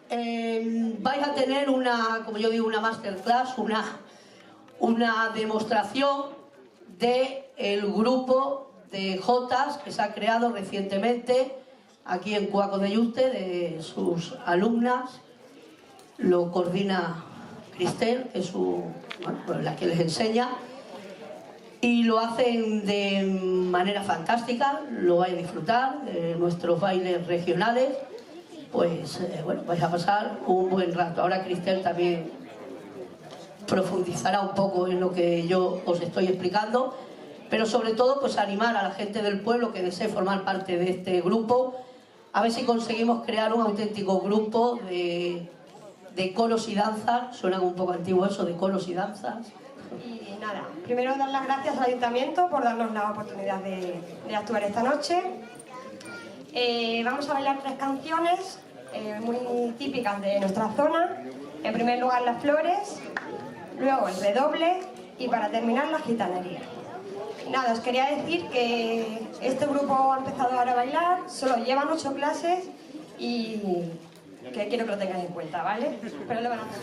vais a tener una, como yo digo, una masterclass, una demostración del grupo de Jotas que se ha creado recientemente aquí en Cuaco de Yuste, de sus alumnas. Lo coordina Cristel, que es la que les enseña, y lo hacen de manera fantástica. Lo vais a disfrutar de nuestros bailes regionales. Pues bueno, vais a pasar un buen rato. Ahora Cristel también profundizará un poco en lo que yo os estoy explicando, pero sobre todo pues animar a la gente del pueblo que desee formar parte de este grupo, a ver si conseguimos crear un auténtico grupo de coros y danzas. Suena un poco antiguo eso, de coros y danzas. Y nada, primero dar las gracias al Ayuntamiento por darnos la oportunidad de actuar esta noche. Vamos a bailar 3 canciones muy típicas de nuestra zona. En primer lugar las flores, luego el redoble y para terminar la gitanería. Nada, os quería decir que este grupo ha empezado ahora a bailar, solo llevan 8 clases y que quiero que lo tengáis en cuenta, ¿vale? Pero lo van a hacer.